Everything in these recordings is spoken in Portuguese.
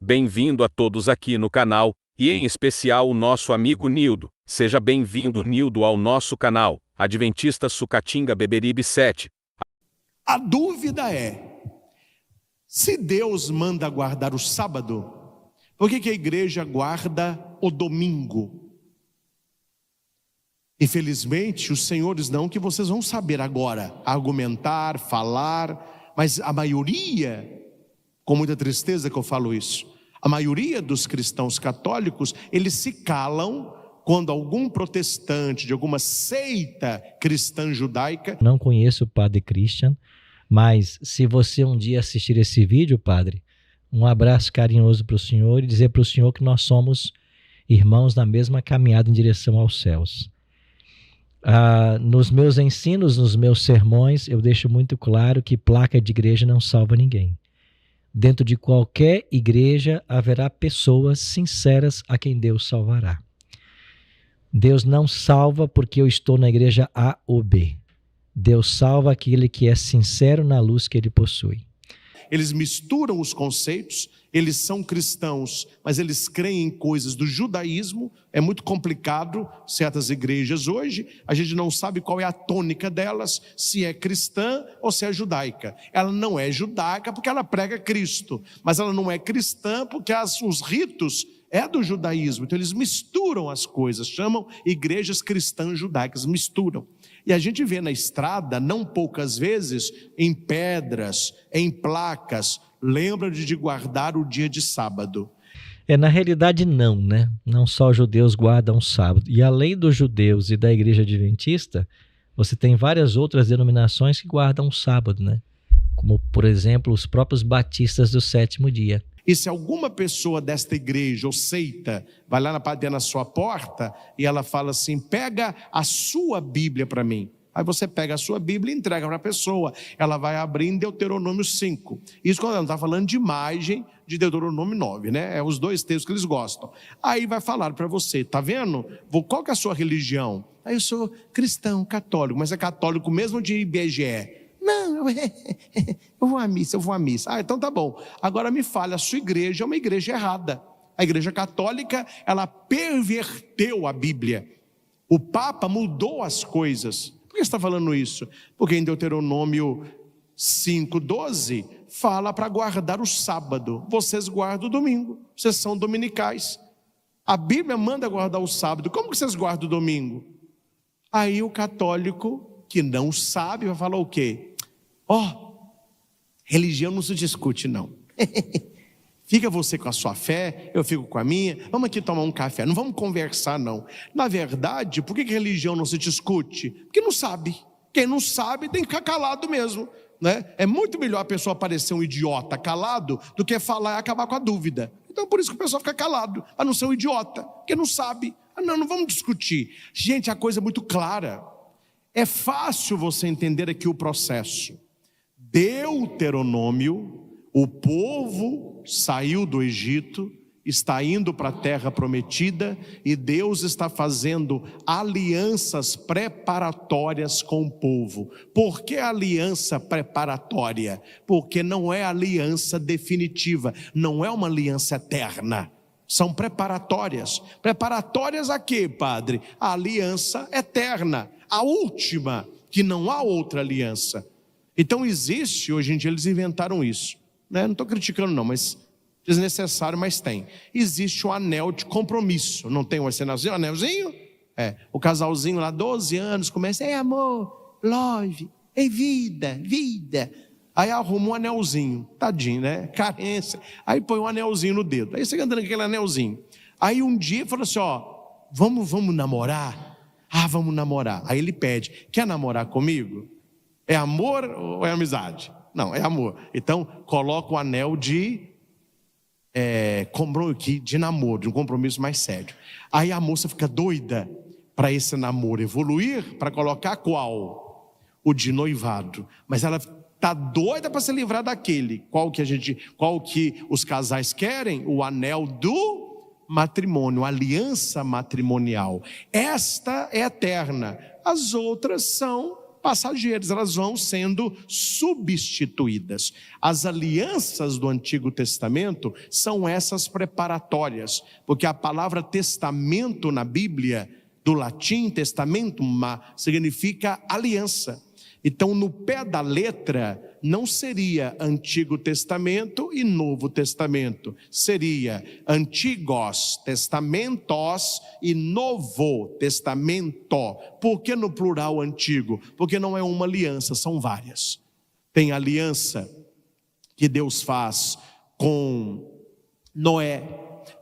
Bem-vindo a todos aqui no canal, e em especial o nosso amigo Nildo. Seja bem-vindo, Nildo, ao nosso canal, Adventista Sucatinga Beberibe 7. A dúvida é, se Deus manda guardar o sábado, por que a igreja guarda o domingo? Infelizmente, os senhores não, que vocês vão saber agora, argumentar, falar, mas a maioria, com muita tristeza que eu falo isso, a maioria dos cristãos católicos, eles se calam quando algum protestante de alguma seita cristã judaica... Não conheço o Padre Christian, mas se você um dia assistir esse vídeo, Padre, um abraço carinhoso para o senhor e dizer para o senhor que nós somos irmãos na mesma caminhada em direção aos céus. Nos meus ensinos, nos meus sermões, eu deixo muito claro que placa de igreja não salva ninguém. Dentro de qualquer igreja haverá pessoas sinceras a quem Deus salvará. Deus não salva porque eu estou na igreja A ou B. Deus salva aquele que é sincero na luz que ele possui. Eles misturam os conceitos, eles são cristãos, mas eles creem em coisas do judaísmo. É muito complicado certas igrejas hoje, a gente não sabe qual é a tônica delas, se é cristã ou se é judaica. Ela não é judaica porque ela prega Cristo, mas ela não é cristã porque os ritos é do judaísmo. Então eles misturam as coisas, chamam igrejas cristãs judaicas, misturam. E a gente vê na estrada, não poucas vezes, em pedras, em placas, lembra de guardar o dia de sábado. Na realidade não, né? Não só os judeus guardam o sábado. E além dos judeus e da igreja adventista, você tem várias outras denominações que guardam o sábado, né? Como, por exemplo, os próprios batistas do sétimo dia. E se alguma pessoa desta igreja ou seita vai lá na sua porta e ela fala assim, pega a sua Bíblia para mim. Aí você pega a sua Bíblia e entrega para a pessoa. Ela vai abrir em Deuteronômio 5. Isso quando ela não está falando de imagem de Deuteronômio 9, né? É os dois textos que eles gostam. Aí vai falar para você, tá vendo? Qual que é a sua religião? Aí eu sou cristão, católico, mas é católico mesmo de IBGE. Não, eu vou à missa. Ah, então tá bom. Agora me fale, a sua igreja é uma igreja errada. A igreja católica, ela perverteu a Bíblia. O Papa mudou as coisas. Por que você está falando isso? Porque em Deuteronômio 5:12, fala para guardar o sábado. Vocês guardam o domingo, vocês são dominicais. A Bíblia manda guardar o sábado. Como que vocês guardam o domingo? Aí o católico que não sabe vai falar o quê? Religião não se discute não. Fica você com a sua fé, eu fico com a minha, vamos aqui tomar um café, não vamos conversar não. Na verdade, por que religião não se discute? Porque não sabe. Quem não sabe tem que ficar calado mesmo, né? É muito melhor a pessoa parecer um idiota calado do que falar e acabar com a dúvida. Então por isso que o pessoal fica calado, para não ser um idiota, porque não sabe. Não vamos discutir. Gente, a coisa é muito clara. É fácil você entender aqui o processo. Deuteronômio, o povo saiu do Egito, está indo para a terra prometida e Deus está fazendo alianças preparatórias com o povo. Por que aliança preparatória? Porque não é aliança definitiva, não é uma aliança eterna. São preparatórias. Preparatórias a quê, padre? A aliança eterna, a última, que não há outra aliança. Então existe, hoje em dia eles inventaram isso, né? Não estou criticando não, mas desnecessário, mas tem. Existe o anel de compromisso, não tem esse anelzinho? O casalzinho lá, 12 anos, começa, amor, love, vida. Aí arruma um anelzinho, tadinho, né? Carência. Aí põe um anelzinho no dedo. Aí você anda com aquele anelzinho. Aí um dia fala assim, vamos namorar? Vamos namorar. Aí ele pede, quer namorar comigo? É amor ou é amizade? Não, é amor. Então, coloca o anel de namoro, de um compromisso mais sério. Aí a moça fica doida para esse namoro evoluir, para colocar qual? O de noivado. Mas ela está doida para se livrar daquele. Qual que os casais querem? O anel do matrimônio, aliança matrimonial. Esta é eterna. As outras são passageiras, elas vão sendo substituídas. As alianças do Antigo Testamento são essas preparatórias, porque a palavra testamento na Bíblia, do latim testamentum, significa aliança. Então, no pé da letra, não seria Antigo Testamento e Novo Testamento. Seria Antigos Testamentos e Novo Testamento. Por que no plural antigo? Porque não é uma aliança, são várias. Tem aliança que Deus faz com Noé.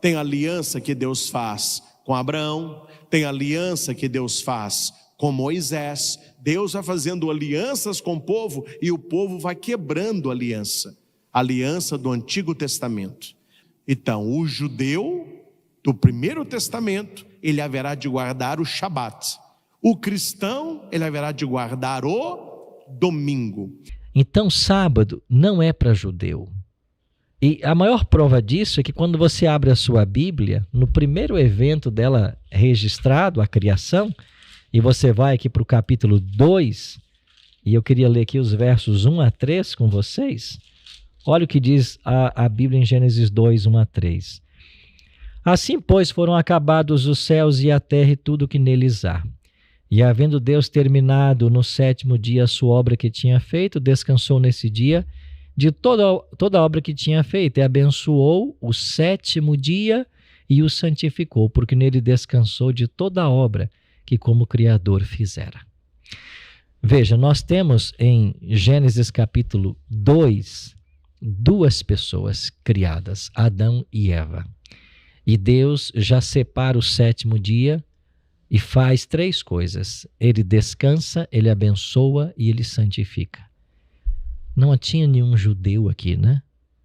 Tem aliança que Deus faz com Abraão. Tem aliança que Deus faz com Moisés. Deus vai fazendo alianças com o povo e o povo vai quebrando a aliança do Antigo Testamento. Então, o judeu do Primeiro Testamento, ele haverá de guardar o Shabat. O cristão, ele haverá de guardar o domingo. Então, sábado não é para judeu. E a maior prova disso é que quando você abre a sua Bíblia, no primeiro evento dela registrado, a criação, e você vai aqui para o capítulo 2, e eu queria ler aqui os versos 1 a 3 com vocês. Olha o que diz a Bíblia em Gênesis 2, 1 a 3. Assim, pois, foram acabados os céus e a terra e tudo que neles há. E havendo Deus terminado no sétimo dia a sua obra que tinha feito, descansou nesse dia de toda a obra que tinha feito, e abençoou o sétimo dia e o santificou, porque nele descansou de toda a obra que como Criador fizera. Veja, nós temos em Gênesis capítulo 2, duas pessoas criadas, Adão e Eva. E Deus já separa o sétimo dia e faz três coisas. Ele descansa, ele abençoa e ele santifica. Não tinha nenhum judeu aqui, né?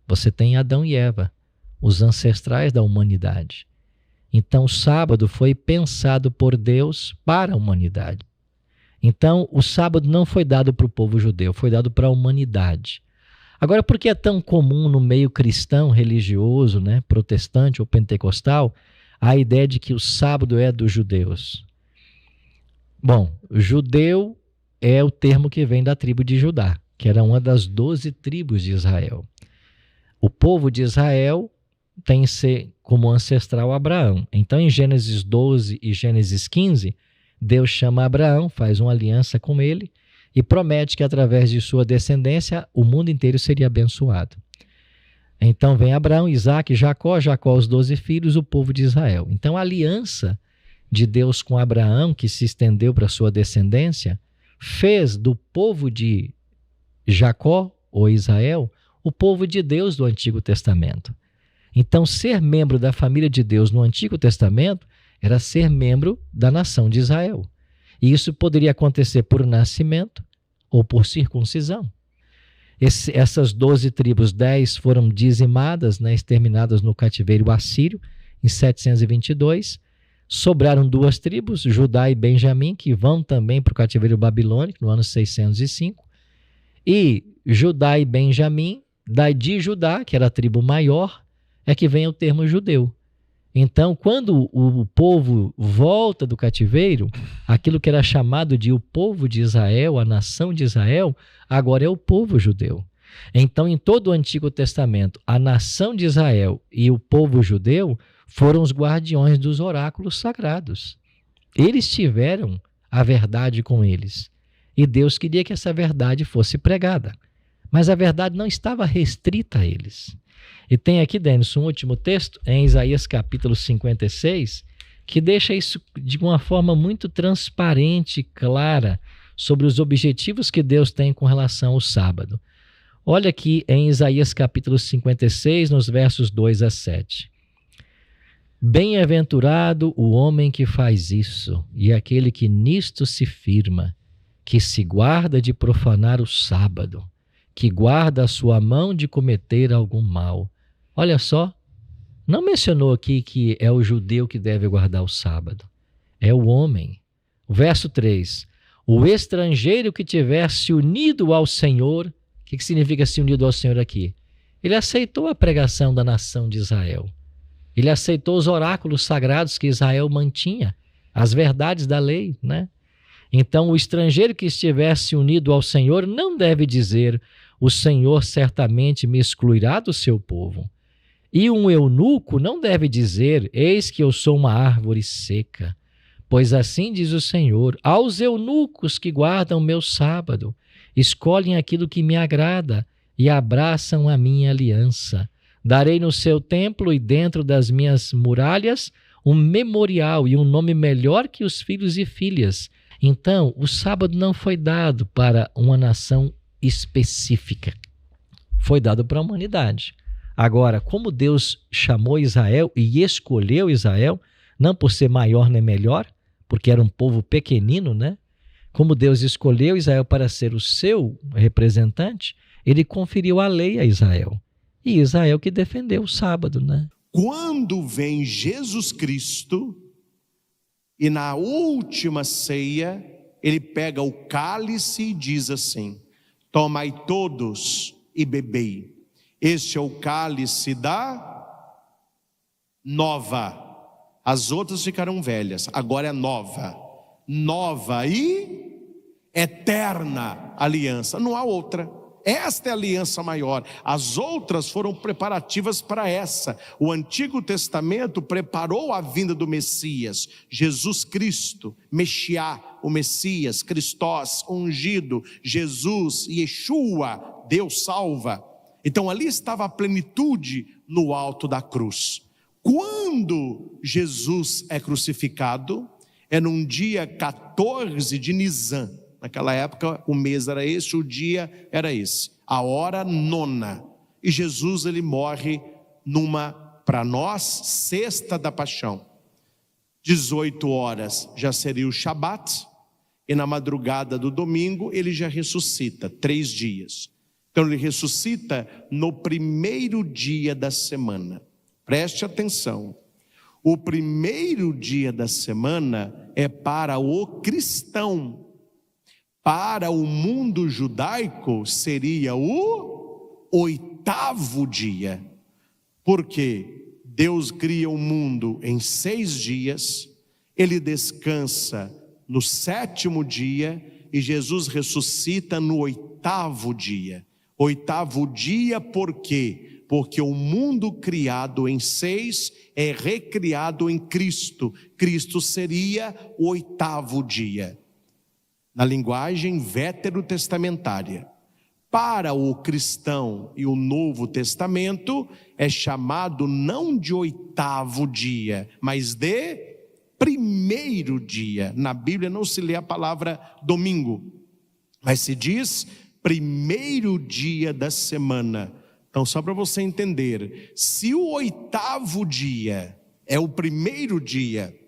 Você tem Adão e Eva, os ancestrais da humanidade. Então, o sábado foi pensado por Deus para a humanidade. Então, o sábado não foi dado para o povo judeu, foi dado para a humanidade. Agora, por que é tão comum no meio cristão, religioso, né, protestante ou pentecostal, a ideia de que o sábado é dos judeus? Bom, judeu é o termo que vem da tribo de Judá, que era uma das 12 tribos de Israel. O povo de Israel tem como ancestral Abraão. Então, em Gênesis 12 e Gênesis 15, Deus chama Abraão, faz uma aliança com ele e promete que através de sua descendência o mundo inteiro seria abençoado. Então vem Abraão, Isaque, Jacó, os 12 filhos, o povo de Israel. Então a aliança de Deus com Abraão, que se estendeu para sua descendência, fez do povo de Jacó, ou Israel, o povo de Deus do Antigo Testamento. Então, ser membro da família de Deus no Antigo Testamento era ser membro da nação de Israel. E isso poderia acontecer por nascimento ou por circuncisão. Essas 12 tribos, 10 foram dizimadas, né, exterminadas no cativeiro assírio, em 722. Sobraram 2 tribos, Judá e Benjamim, que vão também para o cativeiro babilônico, no ano 605. E Judá e Benjamim, de Judá, que era a tribo maior, é que vem o termo judeu. Então, quando o povo volta do cativeiro, aquilo que era chamado de o povo de Israel, a nação de Israel, agora é o povo judeu. Então, em todo o Antigo Testamento, a nação de Israel e o povo judeu foram os guardiões dos oráculos sagrados. Eles tiveram a verdade com eles. E Deus queria que essa verdade fosse pregada. Mas a verdade não estava restrita a eles. E tem aqui, Denis, um último texto, em Isaías capítulo 56, que deixa isso de uma forma muito transparente e clara sobre os objetivos que Deus tem com relação ao sábado. Olha aqui em Isaías capítulo 56, nos versos 2 a 7. Bem-aventurado o homem que faz isso, e aquele que nisto se firma, que se guarda de profanar o sábado, que guarda a sua mão de cometer algum mal. Olha só, não mencionou aqui que é o judeu que deve guardar o sábado. É o homem. O verso 3. O estrangeiro que tiver se unido ao Senhor. O que significa se unido ao Senhor aqui? Ele aceitou a pregação da nação de Israel. Ele aceitou os oráculos sagrados que Israel mantinha, as verdades da lei, né? Então, o estrangeiro que estivesse unido ao Senhor não deve dizer: o Senhor certamente me excluirá do seu povo. E um eunuco não deve dizer: eis que eu sou uma árvore seca. Pois assim diz o Senhor: aos eunucos que guardam o meu sábado, escolhem aquilo que me agrada e abraçam a minha aliança. Darei no seu templo e dentro das minhas muralhas um memorial e um nome melhor que os filhos e filhas. Então, o sábado não foi dado para uma nação específica, foi dado para a humanidade. Agora, como Deus chamou Israel e escolheu Israel, não por ser maior nem melhor, porque era um povo pequenino, né? Como Deus escolheu Israel para ser o seu representante, ele conferiu a lei a Israel. E Israel que defendeu o sábado, né? Quando vem Jesus Cristo, e na última ceia, ele pega o cálice e diz assim: tomai todos e bebei. Este é o cálice da nova. As outras ficaram velhas, agora é nova. Nova e eterna aliança. Não há outra. Esta é a aliança maior. As outras foram preparativas para essa. O Antigo Testamento preparou a vinda do Messias, Jesus Cristo, Mexiá, o Messias, Cristós, ungido, Jesus, Yeshua, Deus salva. Então ali estava a plenitude no alto da cruz. Quando Jesus é crucificado, é num dia 14 de Nisan. Naquela época o mês era esse, o dia era esse, a hora nona. E Jesus ele morre numa, para nós, sexta da paixão. 18 horas já seria o Shabat, e na madrugada do domingo ele já ressuscita, 3 dias. Então ele ressuscita no primeiro dia da semana. Preste atenção, o primeiro dia da semana é para o cristão. Para o mundo judaico seria o 8º dia. Porque Deus cria o mundo em 6 dias, ele descansa no 7º dia e Jesus ressuscita no 8º dia. 8º dia por quê? Porque o mundo criado em 6 é recriado em Cristo. Cristo seria o 8º dia. Na linguagem veterotestamentária. Para o cristão e o Novo Testamento é chamado não de 8º dia, mas de primeiro dia. Na Bíblia não se lê a palavra domingo, mas se diz primeiro dia da semana. Então, só para você entender, se o 8º dia é o primeiro dia,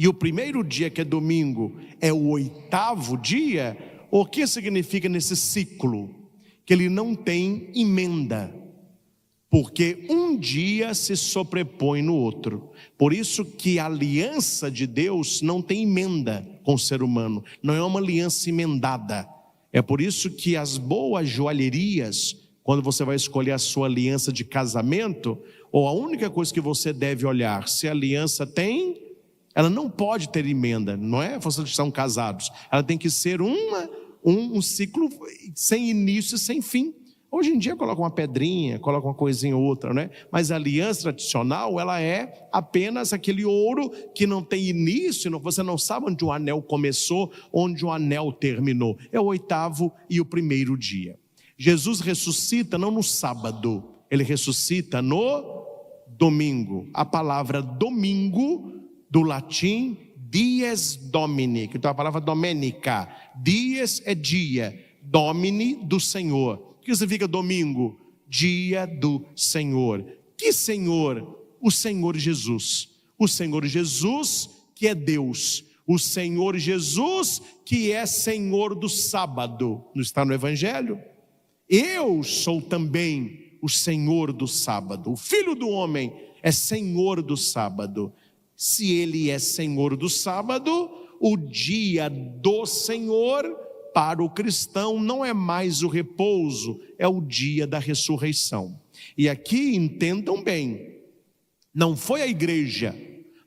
e o primeiro dia, que é domingo, é o 8º dia, o que significa nesse ciclo? Que ele não tem emenda, porque um dia se sobrepõe no outro. Por isso que a aliança de Deus não tem emenda com o ser humano, não é uma aliança emendada. É por isso que as boas joalherias, quando você vai escolher a sua aliança de casamento, ou a única coisa que você deve olhar, se a aliança tem... Ela não pode ter emenda, não é? Vocês estão casados. Ela tem que ser um ciclo sem início e sem fim. Hoje em dia coloca uma pedrinha, coloca uma coisinha ou outra, né? Mas a aliança tradicional, ela é apenas aquele ouro que não tem início, você não sabe onde o anel começou, onde o anel terminou. É o 8º e o primeiro dia. Jesus ressuscita não no sábado, ele ressuscita no domingo. A palavra domingo, do latim dies domini, que é a palavra domenica. Dies é dia, domini do Senhor. O que significa domingo? Dia do Senhor. Que Senhor? O Senhor Jesus. O Senhor Jesus que é Deus. O Senhor Jesus que é Senhor do sábado. Não está no Evangelho? Eu sou também o Senhor do sábado. O Filho do homem é Senhor do sábado. Se ele é Senhor do sábado, o dia do Senhor para o cristão não é mais o repouso, é o dia da ressurreição. E aqui entendam bem, não foi a igreja,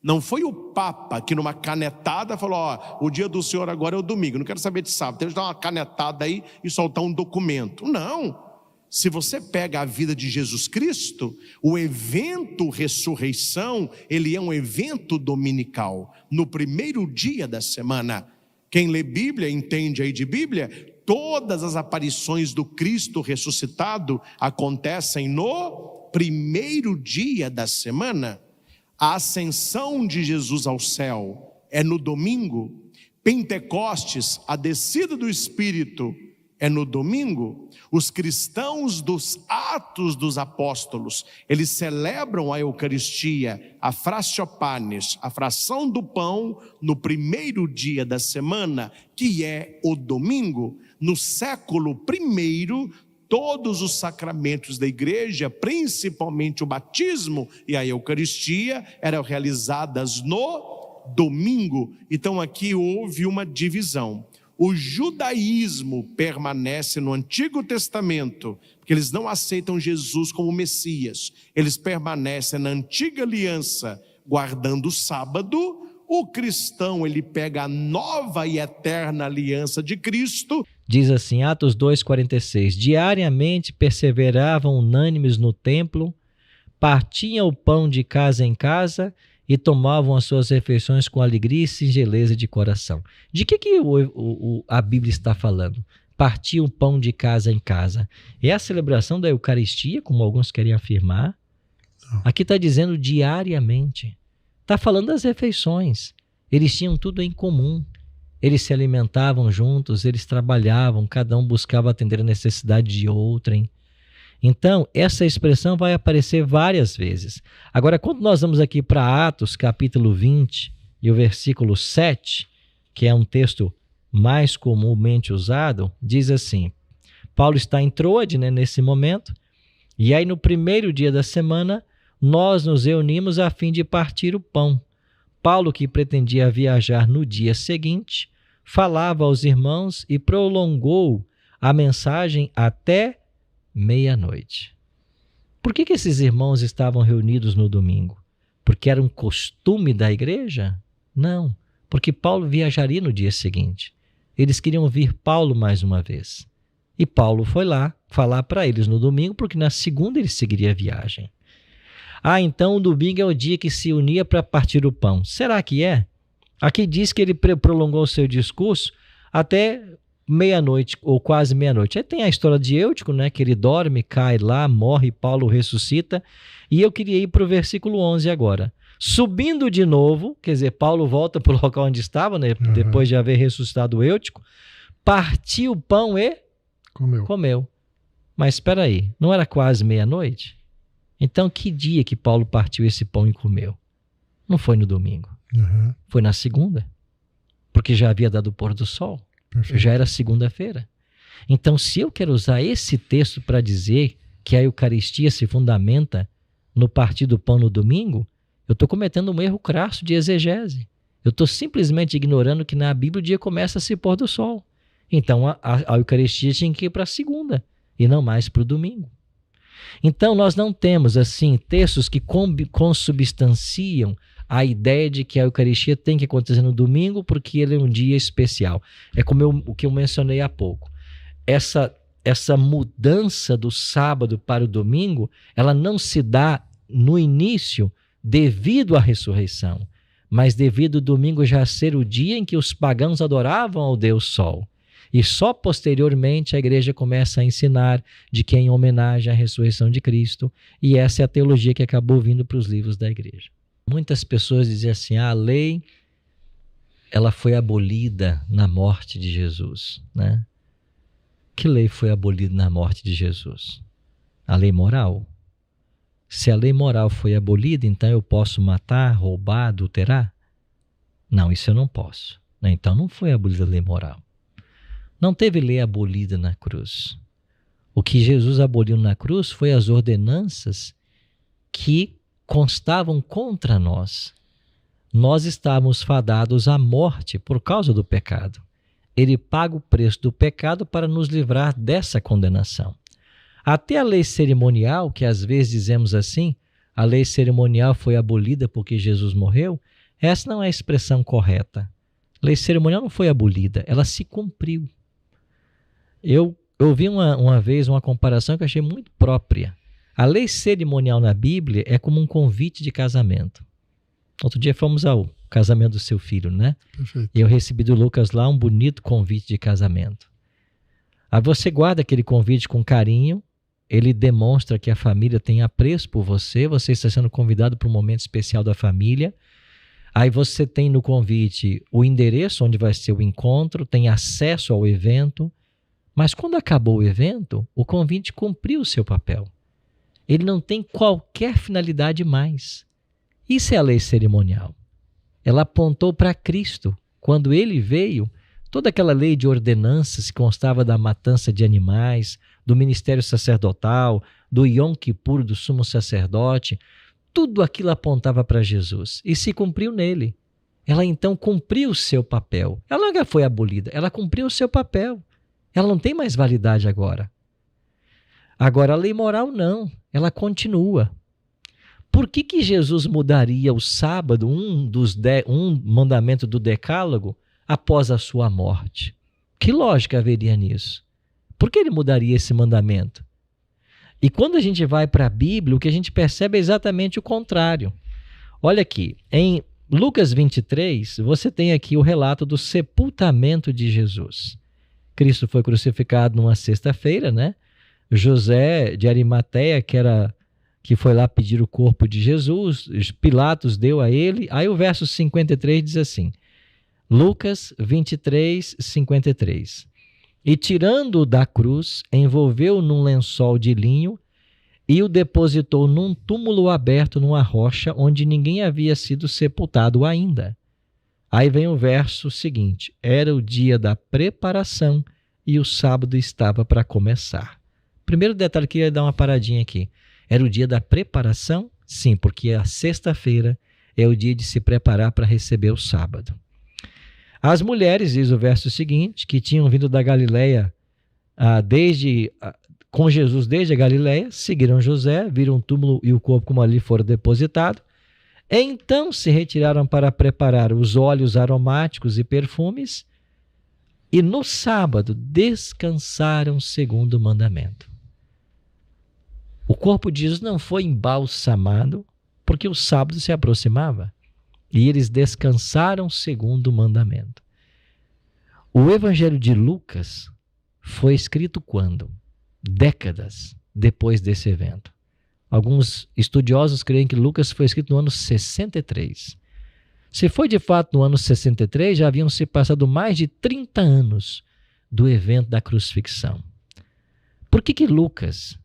Não foi o Papa que numa canetada falou, ó, o dia do Senhor agora é o domingo, não quero saber de sábado, temos que dar uma canetada aí e soltar um documento. Não. Se você pega a vida de Jesus Cristo, o evento ressurreição, ele é um evento dominical, no primeiro dia da semana. Quem lê Bíblia, entende aí de Bíblia, todas as aparições do Cristo ressuscitado acontecem no primeiro dia da semana. A ascensão de Jesus ao céu é no domingo. Pentecostes, a descida do Espírito, é no domingo. Os cristãos dos Atos dos Apóstolos, eles celebram a Eucaristia, a fraciopanes, a fração do pão, no primeiro dia da semana, que é o domingo. No século I, todos os sacramentos da igreja, principalmente o batismo e a Eucaristia, eram realizadas no domingo. Então aqui houve uma divisão. O judaísmo permanece no Antigo Testamento, porque eles não aceitam Jesus como Messias. Eles permanecem na Antiga Aliança, guardando o sábado. O cristão, ele pega a nova e eterna aliança de Cristo. Diz assim, Atos 2,46, diariamente perseveravam unânimes no templo, partiam o pão de casa em casa e tomavam as suas refeições com alegria e singeleza de coração. De que a Bíblia está falando? Partiam o pão de casa em casa. É a celebração da Eucaristia, como alguns querem afirmar? Aqui está dizendo diariamente. Está falando das refeições. Eles tinham tudo em comum. Eles se alimentavam juntos, eles trabalhavam, cada um buscava atender a necessidade de outrem. Então, essa expressão vai aparecer várias vezes. Agora, quando nós vamos aqui para Atos, capítulo 20, e o versículo 7, que é um texto mais comumente usado, diz assim, Paulo está em Troade, nesse momento, e aí no primeiro dia da semana, nós nos reunimos a fim de partir o pão. Paulo, que pretendia viajar no dia seguinte, falava aos irmãos e prolongou a mensagem até meia-noite. Por que esses irmãos estavam reunidos no domingo? Porque era um costume da igreja? Não, porque Paulo viajaria no dia seguinte. Eles queriam ouvir Paulo mais uma vez. E Paulo foi lá falar para eles no domingo, porque na segunda ele seguiria a viagem. Então o domingo é o dia que se unia para partir o pão. Será que é? Aqui diz que ele prolongou o seu discurso até meia-noite, ou quase meia-noite. Aí tem a história de Eutico, que ele dorme, cai lá, morre, Paulo ressuscita. E eu queria ir para o versículo 11 agora. Subindo de novo, quer dizer, Paulo volta para o local onde estava, depois de haver ressuscitado o Eutico, partiu o pão e comeu. Mas espera aí, não era quase meia-noite? Então, que dia que Paulo partiu esse pão e comeu? Não foi no domingo. Foi na segunda. Porque já havia dado o pôr do sol. Perfeito. Já era segunda-feira. Então, se eu quero usar esse texto para dizer que a Eucaristia se fundamenta no partir do pão no domingo, eu estou cometendo um erro crasso de exegese. Eu estou simplesmente ignorando que na Bíblia o dia começa a se pôr do sol. Então, a Eucaristia tinha que ir para a segunda e não mais para o domingo. Então, nós não temos, assim, textos que consubstanciam a ideia de que a Eucaristia tem que acontecer no domingo porque ele é um dia especial. É como o que eu mencionei há pouco. Essa mudança do sábado para o domingo, ela não se dá no início devido à ressurreição, mas devido ao domingo já ser o dia em que os pagãos adoravam ao Deus Sol. E só posteriormente a igreja começa a ensinar de que é em homenagem à ressurreição de Cristo, e essa é a teologia que acabou vindo para os livros da igreja. Muitas pessoas dizem assim, a lei ela foi abolida na morte de Jesus. Que lei foi abolida na morte de Jesus? A lei moral. Se a lei moral foi abolida, então eu posso matar, roubar, adulterar? Não, isso eu não posso. Então não foi abolida a lei moral. Não teve lei abolida na cruz. O que Jesus aboliu na cruz foi as ordenanças que constavam contra nós. Nós estávamos fadados à morte por causa do pecado. Ele paga o preço do pecado para nos livrar dessa condenação. Até a lei cerimonial, que às vezes dizemos assim, a lei cerimonial foi abolida porque Jesus morreu, Essa não é a expressão correta. A lei cerimonial não foi abolida, ela se cumpriu. Eu ouvi uma vez uma comparação que eu achei muito própria. A lei cerimonial na Bíblia é como um convite de casamento. Outro dia fomos ao casamento do seu filho, né? Perfeito. E eu recebi do Lucas lá um bonito convite de casamento. Aí você guarda aquele convite com carinho, ele demonstra que a família tem apreço por você, você está sendo convidado para um momento especial da família. Aí você tem no convite o endereço onde vai ser o encontro, tem acesso ao evento, mas quando acabou o evento, o convite cumpriu o seu papel. Ele não tem qualquer finalidade mais. Isso é a lei cerimonial. Ela apontou para Cristo. Quando ele veio, toda aquela lei de ordenanças que constava da matança de animais, do ministério sacerdotal, do Yom Kippur, do sumo sacerdote, tudo aquilo apontava para Jesus e se cumpriu nele. Ela então cumpriu o seu papel. Ela nunca foi abolida, ela cumpriu o seu papel. Ela não tem mais validade agora. Agora a lei moral não, ela continua. Por que Jesus mudaria o sábado, um mandamento do decálogo, após a sua morte? Que lógica haveria nisso? Por que ele mudaria esse mandamento? E quando a gente vai para a Bíblia, o que a gente percebe é exatamente o contrário. Olha aqui, em Lucas 23, você tem aqui o relato do sepultamento de Jesus. Cristo foi crucificado numa sexta-feira, né? José de Arimateia, que foi lá pedir o corpo de Jesus, Pilatos deu a ele. Aí o verso 53 diz assim, Lucas 23, 53. E tirando-o da cruz, envolveu-o num lençol de linho e o depositou num túmulo aberto numa rocha onde ninguém havia sido sepultado ainda. Aí vem o verso seguinte, era o dia da preparação e o sábado estava para começar. Primeiro detalhe que eu ia dar uma paradinha aqui. Era o dia da preparação? Sim, porque a sexta-feira é o dia de se preparar para receber o sábado. As mulheres, diz o verso seguinte, que tinham vindo da Galileia com Jesus desde a Galileia, seguiram José, viram o túmulo e o corpo como ali foram depositado. Então se retiraram para preparar os óleos aromáticos e perfumes e no sábado descansaram segundo o mandamento. O corpo de Jesus não foi embalsamado porque o sábado se aproximava e eles descansaram segundo o mandamento. O Evangelho de Lucas foi escrito quando? Décadas depois desse evento. Alguns estudiosos creem que Lucas foi escrito no ano 63. Se foi de fato no ano 63, já haviam se passado mais de 30 anos do evento da crucifixão. Por que Lucas,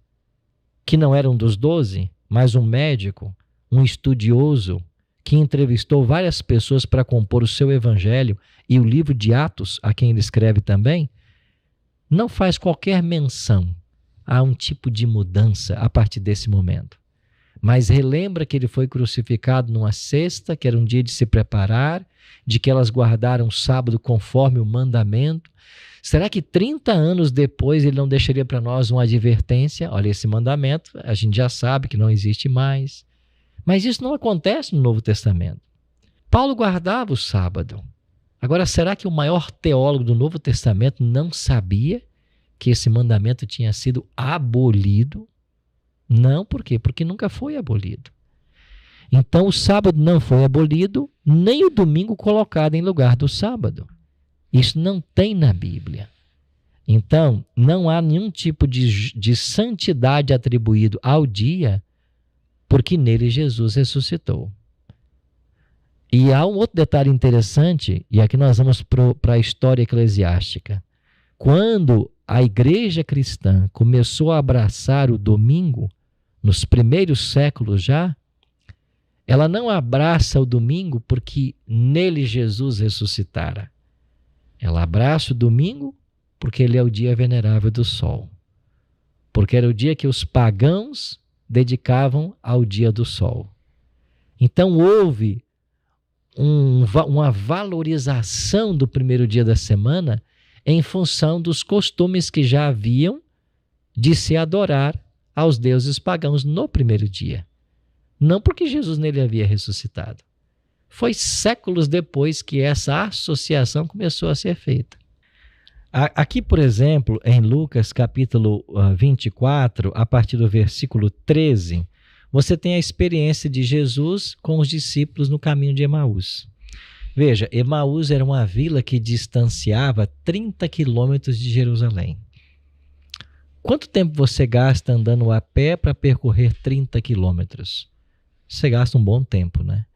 que não era um dos 12, mas um médico, um estudioso, que entrevistou várias pessoas para compor o seu evangelho e o livro de Atos, a quem ele escreve também, não faz qualquer menção a um tipo de mudança a partir desse momento. Mas relembra que ele foi crucificado numa sexta, que era um dia de se preparar, de que elas guardaram o sábado conforme o mandamento. Será que 30 anos depois ele não deixaria para nós uma advertência? Olha, esse mandamento a gente já sabe que não existe mais. Mas isso não acontece no Novo Testamento. Paulo guardava o sábado. Agora, será que o maior teólogo do Novo Testamento não sabia que esse mandamento tinha sido abolido? Não, por quê? Porque nunca foi abolido. Então, o sábado não foi abolido, nem o domingo colocado em lugar do sábado. Isso não tem na Bíblia. Então, não há nenhum tipo de santidade atribuído ao dia, porque nele Jesus ressuscitou. E há um outro detalhe interessante, e aqui nós vamos para a história eclesiástica. Quando a igreja cristã começou a abraçar o domingo, nos primeiros séculos já, ela não abraça o domingo porque nele Jesus ressuscitara. Ela abraça o domingo porque ele é o dia venerável do sol. Porque era o dia que os pagãos dedicavam ao dia do sol. Então houve uma valorização do primeiro dia da semana em função dos costumes que já haviam de se adorar aos deuses pagãos no primeiro dia. Não porque Jesus nele havia ressuscitado. Foi séculos depois que essa associação começou a ser feita. Aqui, por exemplo, em Lucas capítulo 24, a partir do versículo 13, você tem a experiência de Jesus com os discípulos no caminho de Emaús. Veja, Emaús era uma vila que distanciava 30 quilômetros de Jerusalém. Quanto tempo você gasta andando a pé para percorrer 30 quilômetros? Você gasta um bom tempo, né?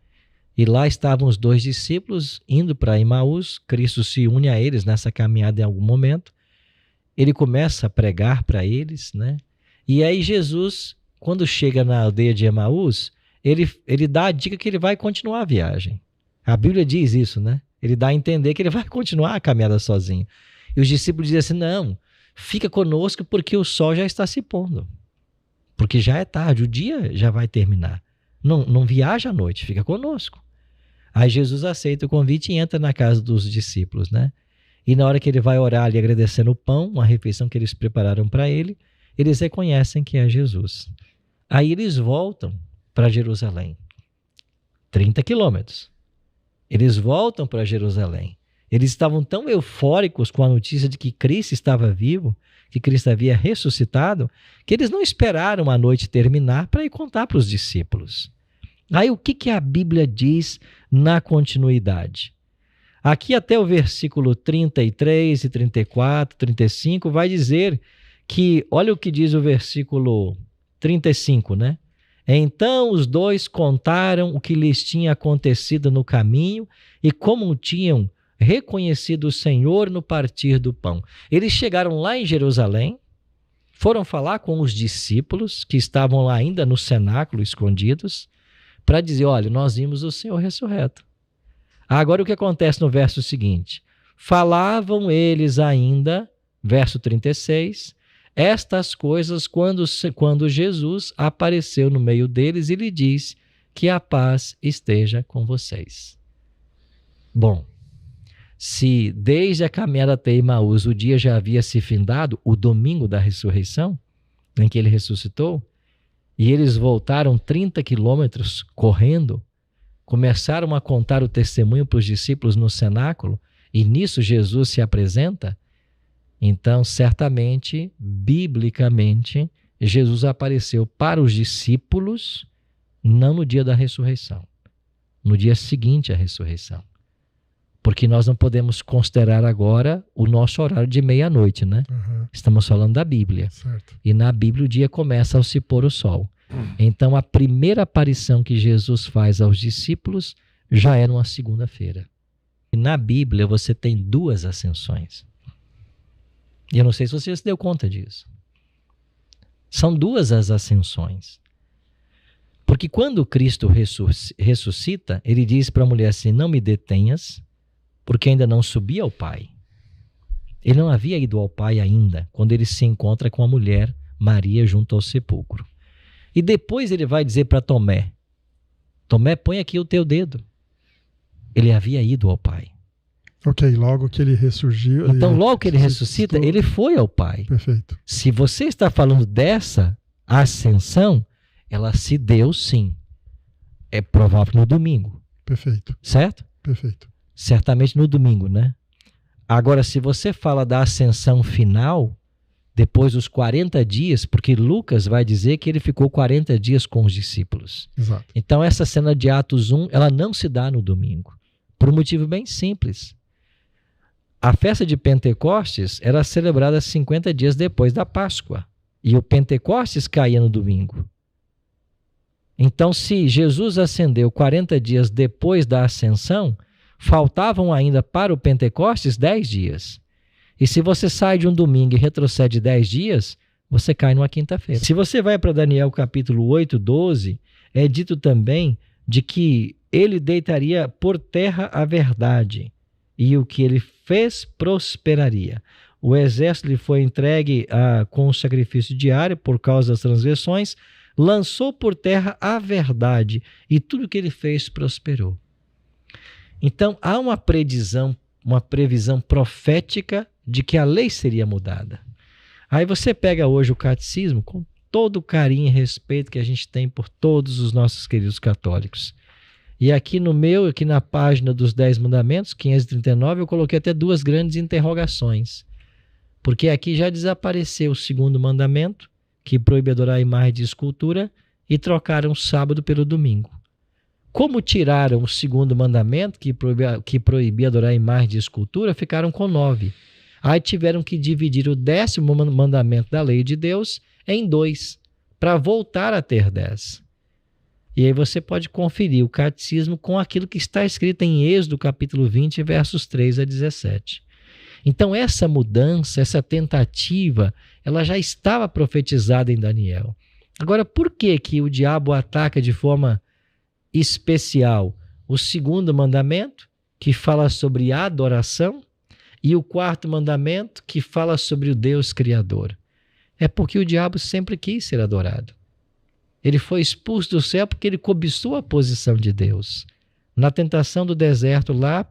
E lá estavam os dois discípulos indo para Emaús. Cristo se une a eles nessa caminhada em algum momento. Ele começa a pregar para eles, né? E aí Jesus, quando chega na aldeia de Emaús, ele dá a dica que ele vai continuar a viagem. A Bíblia diz isso, né? Ele dá a entender que ele vai continuar a caminhada sozinho. E os discípulos dizem assim, não, fica conosco porque o sol já está se pondo. Porque já é tarde, o dia já vai terminar. Não viaja à noite, fica conosco. Aí Jesus aceita o convite e entra na casa dos discípulos, né? E na hora que ele vai orar ali agradecendo o pão, uma refeição que eles prepararam para ele, eles reconhecem que é Jesus. Aí eles voltam para Jerusalém. 30 quilômetros. Eles voltam para Jerusalém. Eles estavam tão eufóricos com a notícia de que Cristo estava vivo, que Cristo havia ressuscitado, que eles não esperaram a noite terminar para ir contar para os discípulos. Aí o que a Bíblia diz na continuidade? Aqui até o versículo 33 e 34, 35 vai dizer que, olha o que diz o versículo 35, né? Então os dois contaram o que lhes tinha acontecido no caminho e como tinham reconhecido o Senhor no partir do pão. Eles chegaram lá em Jerusalém, foram falar com os discípulos que estavam lá ainda no cenáculo escondidos, para dizer, olha, nós vimos o Senhor ressurreto. Agora o que acontece no verso seguinte? Falavam eles ainda, verso 36, estas coisas quando Jesus apareceu no meio deles e lhe disse que a paz esteja com vocês. Bom, se desde a caminhada até Emaús o dia já havia se findado, o domingo da ressurreição, em que ele ressuscitou, e eles voltaram 30 quilômetros correndo, começaram a contar o testemunho para os discípulos no cenáculo, e nisso Jesus se apresenta, então certamente, biblicamente, Jesus apareceu para os discípulos, não no dia da ressurreição, no dia seguinte à ressurreição. Porque nós não podemos considerar agora o nosso horário de meia-noite, né? Uhum. Estamos falando da Bíblia. Certo. E na Bíblia o dia começa ao se pôr o sol. Então a primeira aparição que Jesus faz aos discípulos já é numa segunda-feira. E na Bíblia você tem duas ascensões. E eu não sei se você se deu conta disso. São duas as ascensões. Porque quando Cristo ressuscita, ele diz para a mulher assim, não me detenhas, porque ainda não subi ao Pai. Ele não havia ido ao Pai ainda, quando ele se encontra com a mulher Maria junto ao sepulcro. E depois ele vai dizer para Tomé, Tomé, põe aqui o teu dedo. Ele havia ido ao Pai. Ok, logo que ele ressurgiu... Então, logo que ele ressuscita, ele foi ao Pai. Perfeito. Se você está falando dessa ascensão, ela se deu sim. É provável no domingo. Perfeito. Certo? Perfeito. Certamente no domingo, né? Agora, se você fala da ascensão final, depois dos 40 dias, porque Lucas vai dizer que ele ficou 40 dias com os discípulos. Exato. Então, essa cena de Atos 1, ela não se dá no domingo, por um motivo bem simples. A festa de Pentecostes era celebrada 50 dias depois da Páscoa, e o Pentecostes caía no domingo. Então, se Jesus ascendeu 40 dias depois da ascensão, faltavam ainda para o Pentecostes 10 dias. E se você sai de um domingo e retrocede 10 dias, você cai numa quinta-feira. Se você vai para Daniel capítulo 8, 12, é dito também de que ele deitaria por terra a verdade, e o que ele fez prosperaria. O exército lhe foi entregue com o sacrifício diário por causa das transgressões, lançou por terra a verdade, e tudo que ele fez prosperou. Então, há uma previsão profética de que a lei seria mudada. Aí você pega hoje o catecismo, com todo o carinho e respeito que a gente tem por todos os nossos queridos católicos, E aqui no meu, aqui na página dos 10 mandamentos, 539, eu coloquei até 2 grandes interrogações. Porque aqui já desapareceu o 2º mandamento, que proíbe adorar a imagem de escultura, e trocaram o sábado pelo domingo. Como tiraram o 2º mandamento, que proibia adorar a imagem de escultura, ficaram com 9. Aí tiveram que dividir o 10º mandamento da lei de Deus em 2, para voltar a ter 10. E aí você pode conferir o catecismo com aquilo que está escrito em Êxodo capítulo 20, versos 3 a 17. Então essa mudança, essa tentativa, ela já estava profetizada em Daniel. Agora, por que o diabo ataca de forma especial o 2º mandamento, que fala sobre adoração, e o 4º mandamento, que fala sobre o Deus Criador? É porque o diabo sempre quis ser adorado. Ele foi expulso do céu porque ele cobiçou a posição de Deus. Na tentação do deserto lá,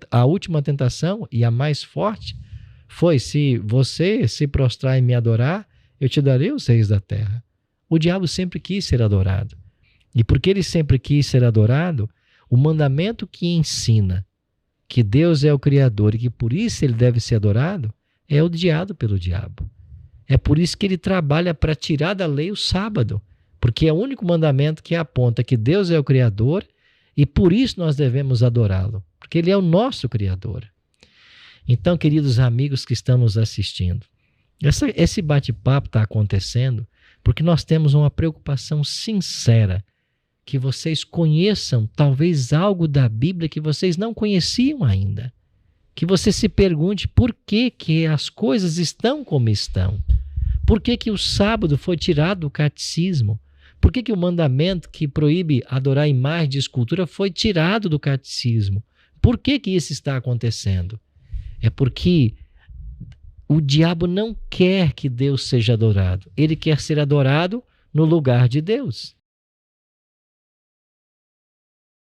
a última tentação e a mais forte foi: se você se prostrar e me adorar, eu te darei os reis da terra. O diabo sempre quis ser adorado. E porque ele sempre quis ser adorado, o mandamento que ensina que Deus é o Criador e que por isso ele deve ser adorado é odiado pelo diabo. É por isso que ele trabalha para tirar da lei o sábado, porque é o único mandamento que aponta que Deus é o Criador e por isso nós devemos adorá-lo, porque ele é o nosso Criador. Então, queridos amigos que estão nos assistindo, esse bate-papo está acontecendo porque nós temos uma preocupação sincera que vocês conheçam talvez algo da Bíblia que vocês não conheciam ainda. Que você se pergunte por que as coisas estão como estão. Por que o sábado foi tirado do catecismo? Por que o mandamento que proíbe adorar a imagem de escultura foi tirado do catecismo? Por que isso está acontecendo? É porque o diabo não quer que Deus seja adorado. Ele quer ser adorado no lugar de Deus.